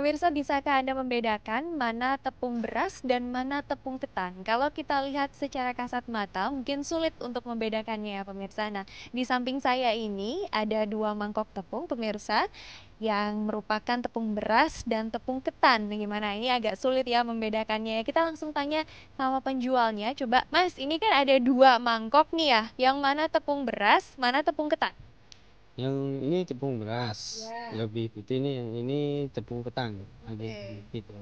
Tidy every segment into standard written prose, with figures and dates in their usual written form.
Pemirsa, bisakah Anda membedakan mana tepung beras dan mana tepung ketan? Kalau kita lihat secara kasat mata, mungkin sulit untuk membedakannya ya pemirsa. Nah, di samping saya ini ada dua mangkok tepung pemirsa yang merupakan tepung beras dan tepung ketan. Gimana? Ini agak sulit ya membedakannya. Kita langsung tanya sama penjualnya. Coba, Mas, ini kan ada dua mangkok nih ya. Yang mana tepung beras, mana tepung ketan? Yang ini tepung beras, Ya. lebih putih nih. Yang ini tepung ketan, agak Oke. gitu.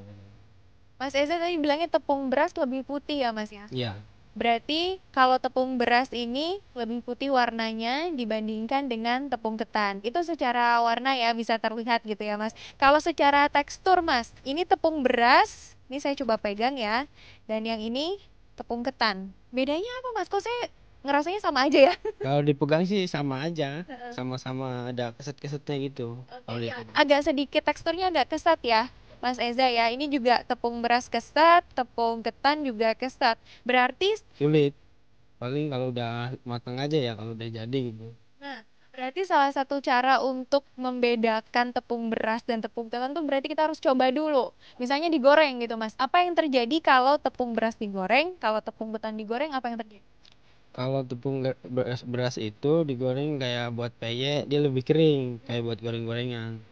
Mas Eza tadi bilangnya tepung beras lebih putih ya Mas ya? Iya, Berarti kalau tepung beras ini lebih putih warnanya dibandingkan dengan tepung ketan. Itu secara warna ya bisa terlihat gitu ya Mas. Kalau secara tekstur Mas, ini tepung beras, ini saya coba pegang ya. Dan yang ini tepung ketan. Bedanya apa Mas? Kok saya ngerasanya sama aja ya? kalau dipegang sih sama aja, sama-sama ada keset-kesetnya gitu. Oke, Kalau ya, dipegang agak sedikit teksturnya agak kesat ya, Mas Eza ya. Ini juga tepung beras kesat, tepung ketan juga kesat. Berarti, sulit. Paling kalau udah matang aja ya, kalau udah jadi gitu. nah, berarti salah satu cara untuk membedakan tepung beras dan tepung ketan tuh berarti kita harus coba dulu. Misalnya digoreng gitu, Mas. Apa yang terjadi kalau tepung beras digoreng, kalau tepung ketan digoreng, apa yang terjadi? Kalau tepung beras itu digoreng kayak buat peyek, dia lebih kering, kayak buat goreng-gorengan.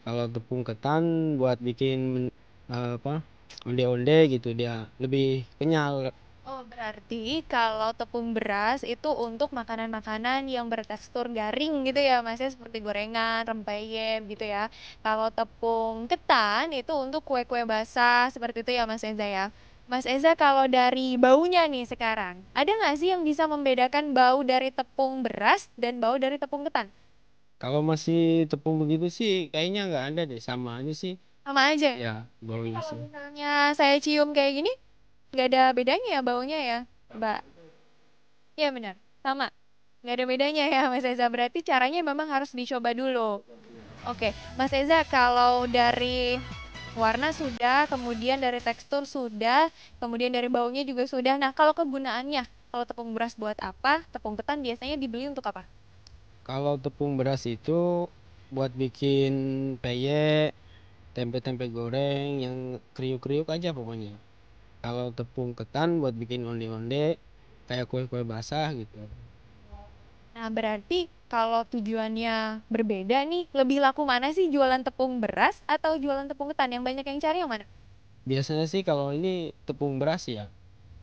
Kalau tepung ketan buat bikin apa onde-onde gitu, dia lebih kenyal. Oh, berarti kalau tepung beras itu untuk makanan-makanan yang bertekstur garing gitu ya, Mas ya, seperti gorengan, rempeyek gitu ya. Kalau tepung ketan itu untuk kue-kue basah seperti itu ya, Mas Eza ya. Mas Eza, kalau dari baunya nih sekarang, ada nggak sih yang bisa membedakan bau dari tepung beras dan bau dari tepung ketan? Kalau masih tepung begitu sih kayaknya nggak ada deh, sama aja sih. Sama aja. Ya, Tapi baunya kalau sih. misalnya saya cium kayak gini, nggak ada bedanya ya baunya ya, Mbak? Iya benar, sama. Nggak ada bedanya ya Mas Eza, berarti caranya memang harus dicoba dulu. Oke, Mas Eza, kalau dari warna sudah, kemudian dari tekstur sudah, kemudian dari baunya juga sudah. Nah, kalau kegunaannya, kalau tepung beras buat apa, tepung ketan biasanya dibeli untuk apa? Kalau tepung beras itu buat bikin peyek, tempe-tempe goreng yang kriuk-kriuk aja pokoknya. Kalau tepung ketan buat bikin onde-onde kayak kue-kue basah gitu. Nah, berarti kalau tujuannya berbeda nih, lebih laku mana sih jualan tepung beras atau jualan tepung ketan? Yang banyak yang cari yang mana? Biasanya sih kalau ini tepung beras ya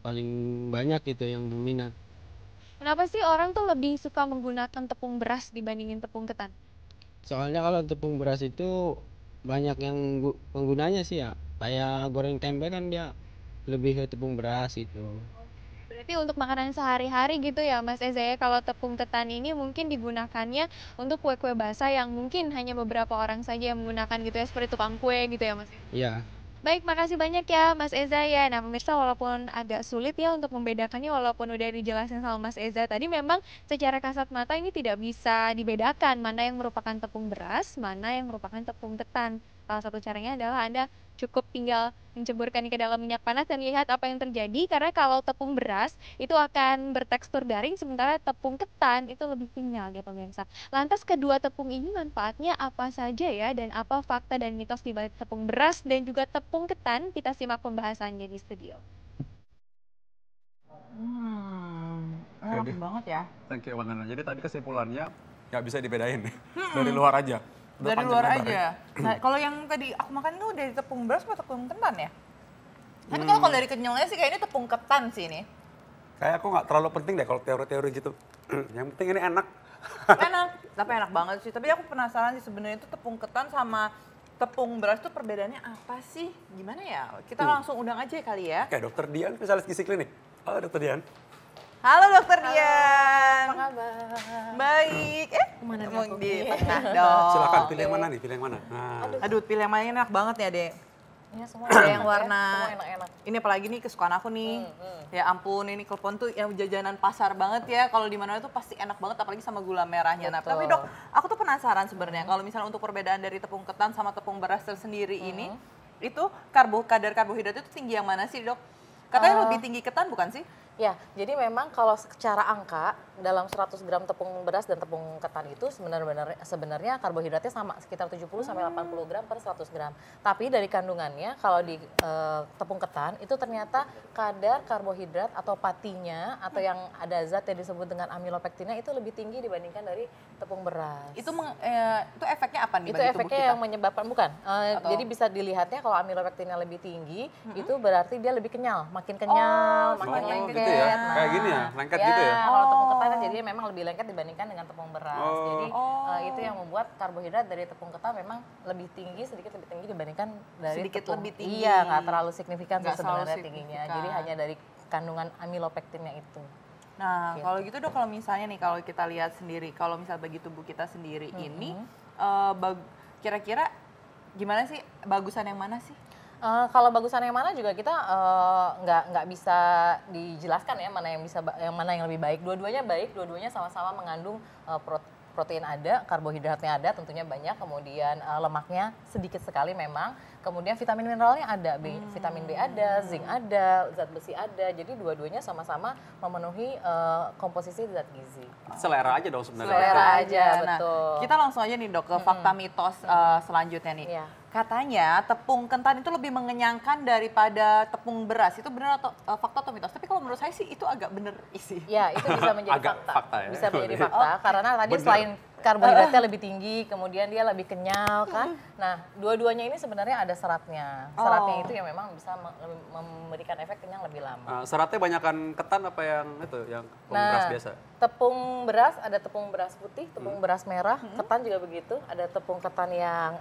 paling banyak gitu yang dominan. Kenapa sih orang tuh lebih suka menggunakan tepung beras dibandingin tepung ketan? Soalnya kalau tepung beras itu banyak yang penggunanya sih ya. Kayak goreng tempe kan dia lebih ke tepung beras gitu. Berarti untuk makanan sehari-hari gitu ya Mas Eza ya, kalau tepung ketan ini mungkin digunakannya untuk kue-kue basah yang mungkin hanya beberapa orang saja yang menggunakan gitu ya, seperti tukang kue gitu ya Mas ya. Iya, Baik, makasih banyak ya Mas Eza ya. Nah, pemirsa walaupun agak sulit ya untuk membedakannya walaupun udah dijelasin sama Mas Eza tadi memang secara kasat mata ini tidak bisa dibedakan mana yang merupakan tepung beras, mana yang merupakan tepung ketan. Salah satu caranya adalah Anda cukup tinggal menceburkan ke dalam minyak panas dan lihat apa yang terjadi karena kalau tepung beras itu akan bertekstur garing sementara tepung ketan itu lebih kenyal ya pemirsa. Lantas kedua tepung ini manfaatnya apa saja ya dan apa fakta dan mitos di balik tepung beras dan juga tepung ketan? Kita simak pembahasannya di studio. Enak Jadi, banget ya. thank you banget. Jadi tadi kesimpulannya nggak bisa dibedain nih. Dari luar aja. Udah Dari panjang luar lebar aja. ya. Nah, kalau yang tadi aku makan itu dari tepung beras atau tepung ketan ya? Tapi kalau dari kenyalnya sih kayaknya tepung ketan sih ini. Kayak aku nggak terlalu penting deh kalau teori-teori gitu. Yang penting ini enak. Enak, tapi enak banget sih. Tapi aku penasaran sih sebenarnya itu tepung ketan sama tepung beras tuh perbedaannya apa sih? Gimana ya? Kita langsung undang aja kali ya. Kayak dokter Dian, spesialis gizi klinik. Halo dokter Dian. Halo Dokter Dian. Apa kabar? Baik. Kemana nih Ngomong aku? di tengah dong. Silakan pilih yang mana nih? Pilih yang mana? Nah, Aduh, pilih yang mana enak banget ya, Dek. Ini semua Ada enak yang ya, warna semua enak-enak. ini apalagi nih kesukaan aku nih. Ya ampun, ini klepon tuh yang jajanan pasar banget ya. Kalau di mana tuh pasti enak banget apalagi sama gula merahnya. Nah, Betul. tapi Dok, aku tuh penasaran sebenarnya kalau misalnya untuk perbedaan dari tepung ketan sama tepung beras tersendiri ini, itu kadar karbohidrat itu tinggi yang mana sih, Dok? Katanya lebih tinggi ketan bukan sih? Ya, jadi memang kalau secara angka dalam 100 gram tepung beras dan tepung ketan itu sebenarnya karbohidratnya sama sekitar 70 sampai 80 gram per 100 gram. Tapi dari kandungannya kalau di tepung ketan itu ternyata kadar karbohidrat atau patinya atau yang ada zat yang disebut dengan amilopektinnya itu lebih tinggi dibandingkan dari tepung beras. Itu efeknya apa nih Itu bagi tubuh efeknya kita? yang menyebabkan bukan. Jadi bisa dilihatnya kalau amilopektinnya lebih tinggi itu berarti dia lebih kenyal, makin kenyal, makin semakin lengket. gitu ya? Nah, Kayak gini ya? Lengket gitu ya? Kalau tepung ketan kan jadinya memang lebih lengket dibandingkan dengan tepung beras. Oh. Jadi itu yang membuat karbohidrat dari tepung ketan memang lebih tinggi, sedikit lebih tinggi dibandingkan dari Sedikit tepung. lebih tinggi. Iya, nggak terlalu signifikan sih Nggak terlalu sebenarnya tingginya. signifikan. Jadi hanya dari kandungan amilopektinnya itu. Nah, Gitu. kalau gitu dok, kalau misalnya nih kalau kita lihat sendiri, kalau misal bagi tubuh kita sendiri ini, kira-kira gimana sih, bagusan yang mana sih? Kalau bagusan yang mana juga kita nggak bisa dijelaskan ya mana yang mana yang lebih baik. Dua-duanya baik, dua-duanya sama-sama mengandung protein ada, karbohidratnya ada, tentunya banyak, kemudian lemaknya sedikit sekali memang, kemudian vitamin mineralnya ada, vitamin B ada, zinc ada, zat besi ada, jadi dua-duanya sama-sama memenuhi komposisi zat gizi. Selera aja dong sebenarnya. Selera aja, Nah, betul. kita langsung aja nih dok ke fakta mitos selanjutnya nih. Iya. Katanya tepung ketan itu lebih mengenyangkan daripada tepung beras. Itu benar atau fakta atau mitos? Tapi kalau menurut saya sih itu agak bener isi. Ya, itu bisa menjadi Agak fakta. fakta ya. Bisa menjadi fakta karena tadi Bener. selain karbohidratnya lebih tinggi, kemudian dia lebih kenyal kan. Nah, dua-duanya ini sebenarnya ada seratnya. Seratnya itu yang memang bisa memberikan efek kenyang lebih lama. Seratnya banyakan ketan apa yang itu, yang beras biasa? Tepung beras ada tepung beras putih, tepung beras merah, ketan juga begitu. Ada tepung ketan yang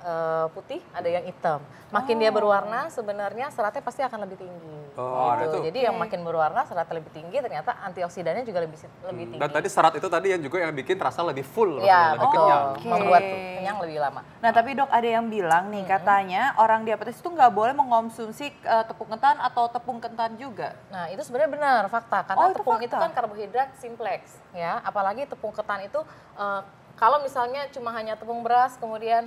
putih, ada yang hitam. Makin dia berwarna, sebenarnya seratnya pasti akan lebih tinggi. Oh, nah gitu. itu. Jadi yang makin berwarna seratnya lebih tinggi, ternyata antioksidannya juga lebih tinggi. Dan tadi serat itu tadi yang juga yang bikin rasa lebih full, Ya, lebih betul. kenyang. Membuat kenyang lebih lama. Nah tapi dok, ada yang bilang nih katanya orang diabetes itu nggak boleh mengkonsumsi tepung ketan atau tepung ketan juga. Nah, itu sebenarnya benar fakta karena itu tepung fakta. itu kan karbohidrat simplex ya. Apalagi tepung ketan itu kalau misalnya cuma hanya tepung beras kemudian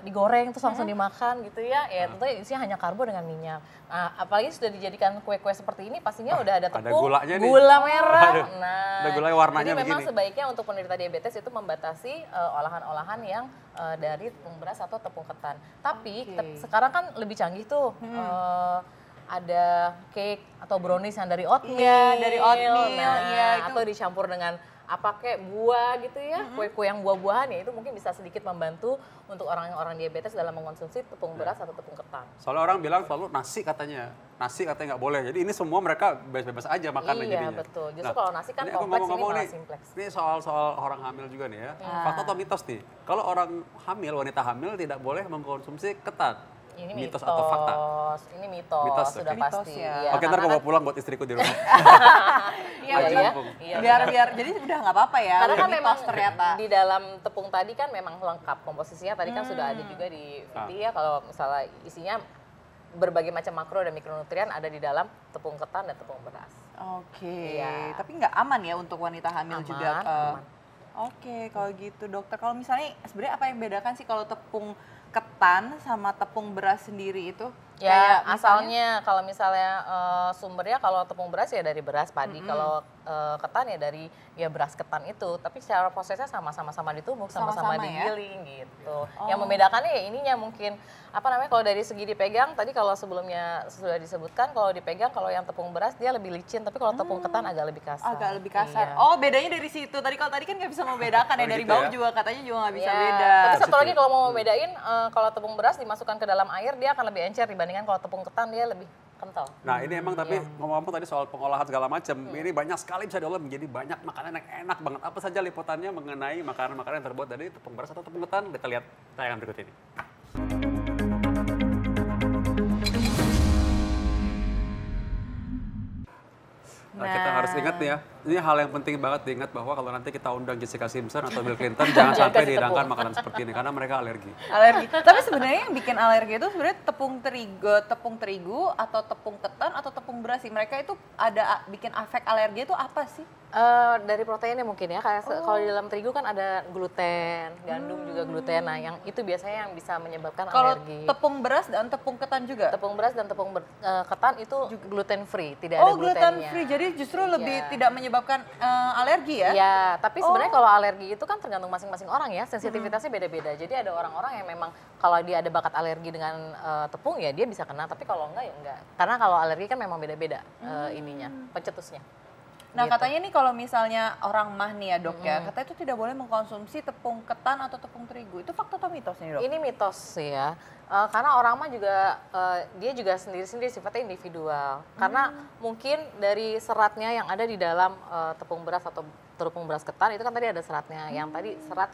digoreng terus langsung dimakan gitu ya, ya tentu isinya hanya karbo dengan minyak. Nah, apalagi sudah dijadikan kue-kue seperti ini pastinya udah ada ada tepung, gulanya nih. gula merah. Aduh, Nah, ada gulanya warnanya jadi memang begini. sebaiknya untuk penderita diabetes itu membatasi olahan-olahan yang dari tepung beras atau tepung ketan. Tapi sekarang kan lebih canggih tuh. Ada cake atau brownies yang dari oatmeal, Iya, dari oatmeal, nah, iya, itu. atau dicampur dengan apa kayak buah gitu ya, kue-kue yang buah-buahan ya itu mungkin bisa sedikit membantu untuk orang-orang diabetes dalam mengonsumsi tepung beras atau tepung ketan. Soalnya orang bilang selalu nasi katanya nggak boleh. Jadi ini semua mereka bebas-bebas aja makan Iya, jadinya. betul. Justru kalau nasi kan ini aku kompleks, ini ngomong-ngomong malah nih, simplex. ini soal orang hamil juga nih ya. Fakta atau mitos nih? Kalau orang hamil, wanita hamil tidak boleh mengkonsumsi ketan. Ini mitos atau fakta? Ini mitos, Mitos, sudah oke. pasti. Mitos ya. Iya, Oke, ntar karena aku bawa kan- pulang buat istriku di rumah. Iya, Aji iya. mumpung. Iya, biar jadi udah nggak apa-apa ya. Karena udah kan memang mitos ternyata. di dalam tepung tadi kan memang lengkap komposisinya. Tadi kan sudah ada juga di VT ya kalau misalnya isinya berbagai macam makro dan mikronutrien ada di dalam tepung ketan dan tepung beras. Oke, Iya. tapi nggak aman ya untuk wanita hamil Aman, juga. aman. Oke, kalau gitu dokter, kalau misalnya sebenarnya apa yang bedakan sih kalau tepung ketan sama tepung beras sendiri itu? Ya Kayak misalnya- asalnya kalau misalnya sumbernya kalau tepung beras ya dari beras padi, kalau ketan ya dari ya beras ketan itu, tapi secara prosesnya sama-sama ditumbuk, sama-sama Sama-sama ya? digiling gitu. Yang membedakannya ya ininya mungkin apa namanya kalau dari segi dipegang tadi kalau sebelumnya sudah disebutkan kalau dipegang kalau yang tepung beras dia lebih licin, tapi kalau tepung ketan agak lebih kasar. Agak lebih kasar. Iya. Oh, bedanya dari situ. Kalau tadi kan nggak bisa membedakan ya, Oh, dari gitu bau ya? juga katanya juga nggak bisa Ya, beda. Tapi satu lagi kalau mau membedain, kalau tepung beras dimasukkan ke dalam air dia akan lebih encer dibandingkan kalau tepung ketan dia lebih kental. Nah ini emang tapi Iya. ngomong-ngomong tadi soal pengolahan segala macam, ini banyak sekali bisa diolah menjadi banyak makanan yang enak banget. Apa saja liputannya mengenai makanan-makanan yang terbuat dari tepung beras atau tepung ketan? Kita lihat tayangan berikut ini. Nah, kita harus ingat nih ya, Ini hal yang penting banget diingat bahwa kalau nanti kita undang Jessica Simpson atau Bill Clinton, jangan sampai kasih dihidangkan tepung. makanan seperti ini karena mereka alergi. Alergi. Tapi sebenarnya yang bikin alergi itu sebenarnya tepung terigu atau tepung ketan atau tepung beras sih. Mereka itu ada bikin efek alergi itu apa sih? Dari proteinnya mungkin ya, kayak kalau di dalam terigu kan ada gluten, gandum juga gluten, nah yang itu biasanya yang bisa menyebabkan Kalau alergi. tepung beras dan tepung ketan juga? Tepung beras dan ketan itu gluten free, tidak ada gluten glutennya. free, jadi justru lebih Iya. tidak menyebabkan alergi ya? Ya, tapi sebenarnya kalau alergi itu kan tergantung masing-masing orang ya, sensitivitasnya beda-beda. Jadi ada orang-orang yang memang kalau dia ada bakat alergi dengan tepung ya dia bisa kena, tapi kalau enggak ya enggak. Karena kalau alergi kan memang beda-beda ininya, pencetusnya. Nah Gitu. katanya nih kalau misalnya orang mah nih ya dok ya, katanya itu tidak boleh mengkonsumsi tepung ketan atau tepung terigu. Itu fakta atau mitos nih dok? Ini mitos sih ya, karena orang mah juga dia juga sendiri-sendiri sifatnya individual. Karena mungkin dari seratnya yang ada di dalam tepung beras atau tepung beras ketan itu kan tadi ada seratnya. Yang tadi serat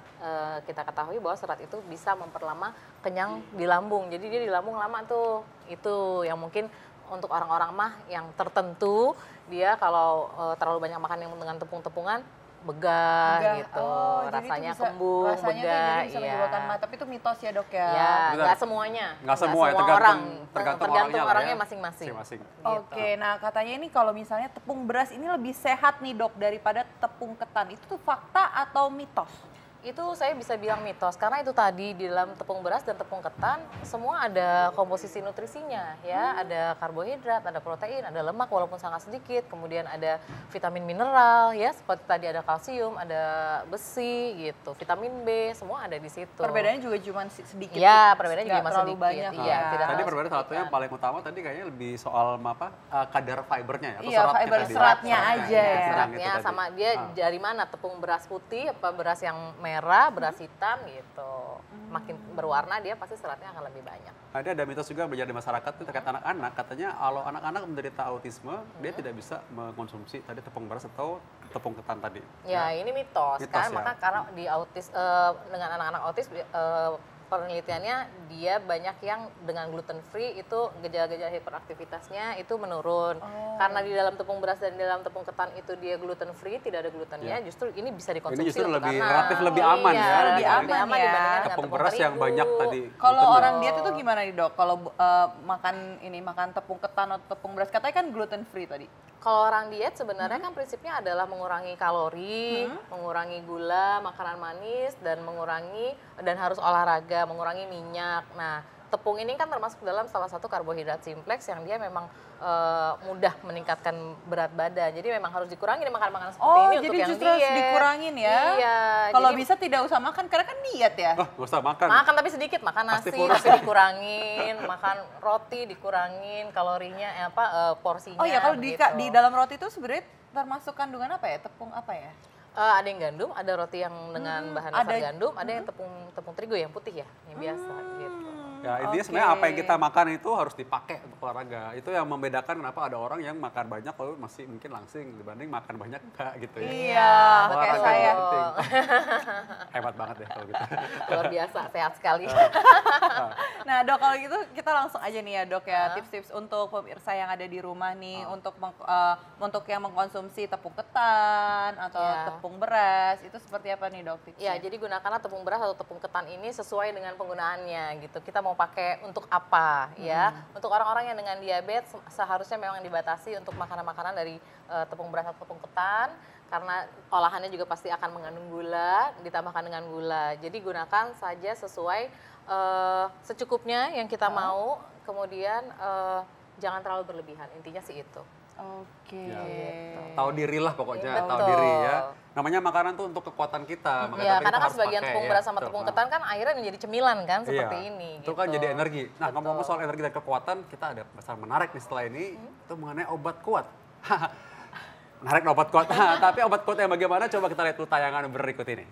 kita ketahui bahwa serat itu bisa memperlama kenyang di lambung. Jadi dia di lambung lama tuh. Itu yang mungkin untuk orang-orang mah yang tertentu dia kalau terlalu banyak makan yang dengan tepung-tepungan begah gitu, Oh, jadi itu rasanya bisa- kembung, rasanya tuh begah, jadi bisa menyebabkan mah. Tapi itu mitos ya dok ya? Ya, Benar. nggak semuanya. Nggak semua ya, orang. tergantung Tergantung orangnya lah orangnya ya. masing-masing. Masing-masing. Oke, nah katanya ini kalau misalnya tepung beras ini lebih sehat nih dok daripada tepung ketan. Itu tuh fakta atau mitos? Itu saya bisa bilang mitos karena itu tadi di dalam tepung beras dan tepung ketan semua ada komposisi nutrisinya ya, ada karbohidrat, ada protein, ada lemak walaupun sangat sedikit, kemudian ada vitamin mineral ya seperti tadi ada kalsium, ada besi gitu, vitamin B, semua ada di situ. Perbedaannya juga cuma sedikit. Ya, perbedaannya juga Nggak cuma terlalu sedikit. banyak. Iya, ya. tidak Tadi terlalu perbedaan satu yang signifikan. paling utama tadi kayaknya lebih soal kadar fibernya ya, atau Iya, seratnya fiber tadi. seratnya aja ya. Seratnya Seratnya itu tadi. sama dia dari mana tepung beras putih apa beras yang merah, beras hitam gitu. Makin berwarna dia pasti seratnya akan lebih banyak. Ada mitos juga menjadi masyarakat itu terkait anak-anak, katanya kalau anak-anak menderita autisme, dia tidak bisa mengkonsumsi tadi tepung beras atau tepung ketan tadi. Ya, ini mitos, Mitos kan? ya. Maka karena di dengan anak-anak autis penelitiannya dia banyak yang dengan gluten free itu gejala-gejala hiperaktivitasnya itu menurun. Karena di dalam tepung beras dan di dalam tepung ketan itu dia gluten free, tidak ada glutennya, justru ini bisa dikonsumsi Ini justru untuk lebih anak. relatif lebih aman Iya, ya. Lebih aman ya. dibandingkan dengan Tepung beras yang terigu. banyak tadi. Kalau glutennya. orang diet itu gimana nih dok? Kalau makan tepung ketan atau tepung beras, katanya kan gluten free tadi. Kalau orang diet sebenarnya kan prinsipnya adalah mengurangi kalori, mengurangi gula, makanan manis, dan harus olahraga, mengurangi minyak. Nah, tepung ini kan termasuk dalam salah satu karbohidrat simplex yang dia memang mudah meningkatkan berat badan. Jadi memang harus dikurangi makan-makanan seperti ini untuk jadi yang justru harus diet. dikurangin ya? Iya. Kalau jadi bisa tidak usah makan, karena kan diet ya? Oh, gak usah makan. makan tapi sedikit, makan Pasti nasi kurus. tapi dikurangin, makan roti dikurangin, kalorinya porsinya. Oh ya, kalau di begitu. dalam roti itu sebenarnya termasuk kandungan apa ya? Tepung apa ya? Ada yang gandum, ada roti yang dengan bahan dasar ada- gandum, ada yang tepung terigu yang putih ya, yang biasa gitu. Ya intinya sebenarnya apa yang kita makan itu harus dipakai untuk olahraga. Itu yang membedakan kenapa ada orang yang makan banyak lalu masih mungkin langsing dibanding makan banyak enggak gitu ya. Iya, kayak Olahraga saya. itu penting. Hebat banget ya kalau gitu. Luar biasa, sehat sekali. Nah dok, kalau gitu kita langsung aja nih ya dok ya, tips-tips untuk pemirsa yang ada di rumah nih, untuk yang mengkonsumsi tepung ketan atau Ya. tepung beras, itu seperti apa nih dok tipsnya? Ya, jadi gunakanlah tepung beras atau tepung ketan ini sesuai dengan penggunaannya gitu. Kita mau pakai untuk apa ya? Untuk orang-orang yang dengan diabetes seharusnya memang dibatasi untuk makanan-makanan dari tepung beras atau tepung ketan karena olahannya juga pasti akan mengandung gula, ditambahkan dengan gula. Jadi gunakan saja sesuai secukupnya yang kita mau, kemudian jangan terlalu berlebihan. Intinya sih itu. Oke. Tahu diri lah pokoknya, tahu Betul. diri ya. Namanya makanan tuh untuk kekuatan kita. makanya Ya, tadi karena kita kan harus sebagian pakai, tepung ya. beras sama Betul. tepung ketan kan akhirnya menjadi cemilan kan seperti Iya. ini. Itu kan gitu. jadi energi. Nah, Gitu. ngomong soal energi dan kekuatan, kita ada pesan menarik nih setelah ini, itu mengenai obat kuat. Menarik nih obat kuat. Tapi obat kuat yang bagaimana? Coba kita lihat dulu tayangan berikut ini.